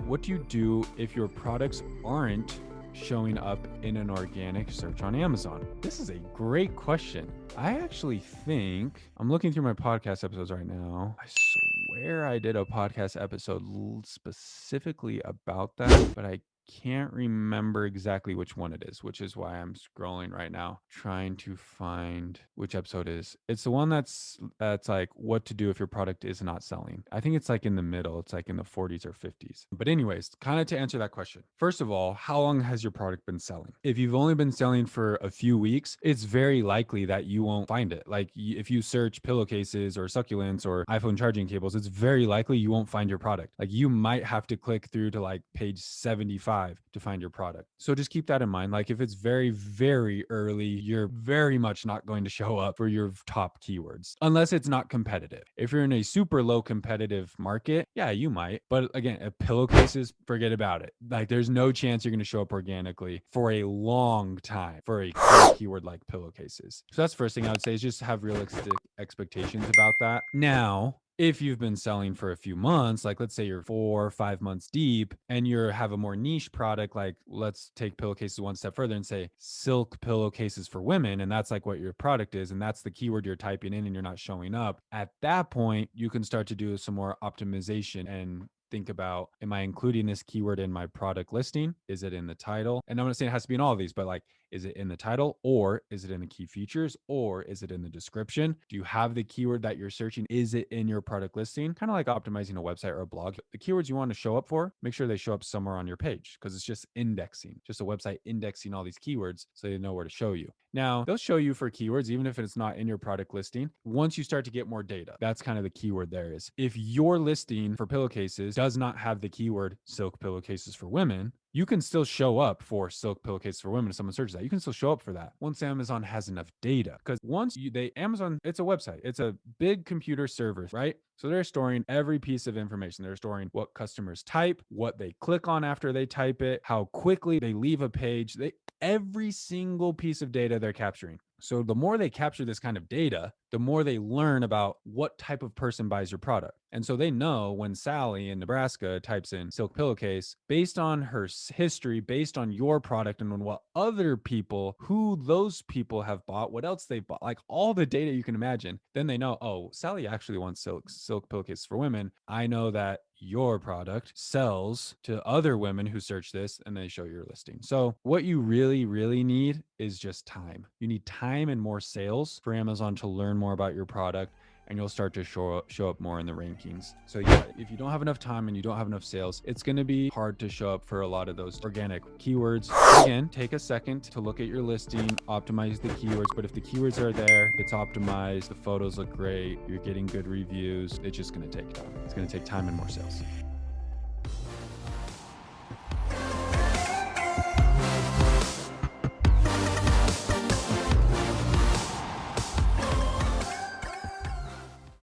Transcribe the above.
What do you do if your products aren't showing up in an organic search on Amazon? This is a great question. I actually think I'm looking through my podcast episodes right now. I swear I did a podcast episode specifically about that, but I can't remember exactly which one it is, which is why I'm scrolling right now, trying to find which episode it is. It's the one that's like what to do if your product is not selling. I think it's like in the middle. It's like in the 40s or 50s. But anyways, kind of to answer that question. First of all, how long has your product been selling? If you've only been selling for a few weeks, it's very likely that you won't find it. Like if you search pillowcases or succulents or iPhone charging cables, it's very likely you won't find your product. Like you might have to click through to like page 75 to find your product. So just keep that in mind. Like if it's very, very early, you're very much not going to show up for your top keywords unless it's not competitive. If you're in a super low competitive market, yeah, you might. But again, at pillowcases, forget about it. Like there's no chance you're going to show up organically for a long time for a keyword like pillowcases. So that's the first thing I would say is just have realistic expectations about that. Now, if you've been selling for a few months, like let's say you're 4 or 5 months deep and you have a more niche product, like let's take pillowcases one step further and say silk pillowcases for women. And that's like what your product is. And that's the keyword you're typing in and you're not showing up. At that point, you can start to do some more optimization and think about, am I including this keyword in my product listing? Is it in the title? And I'm not saying it has to be in all of these, but like, is it in the title or is it in the key features or is it in the description? Do you have the keyword that you're searching? Is it in your product listing? Kind of like optimizing a website or a blog. The keywords you want to show up for, make sure they show up somewhere on your page because it's just indexing, just a website indexing all these keywords so they know where to show you. Now, they'll show you for keywords, even if it's not in your product listing. Once you start to get more data, that's kind of the keyword there is. If your listing for pillowcases does not have the keyword silk pillowcases for women, you can still show up for silk pillowcases for women. If someone searches that, you can still show up for that once Amazon has enough data. Because Amazon, it's a website, it's a big computer server, right? So they're storing every piece of information. They're storing what customers type, what they click on after they type it, how quickly they leave a page. Every single piece of data they're capturing. So the more they capture this kind of data, the more they learn about what type of person buys your product. And so they know when Sally in Nebraska types in silk pillowcase, based on her history, based on your product and on what other people, who those people have bought, what else they've bought, like all the data you can imagine, then they know, oh, Sally actually wants silk pillowcases for women. I know that your product sells to other women who search this and they show your listing. So what you really, really need is just time. You need time and more sales for Amazon to learn more about your product, and you'll start to show up more in the rankings. So yeah, if you don't have enough time and you don't have enough sales, it's going to be hard to show up for a lot of those organic keywords. Again, take a second to look at your listing, optimize the keywords. But if the keywords are there, it's optimized, the photos look great, you're getting good reviews, it's just going to take time. It's going to take time and more sales.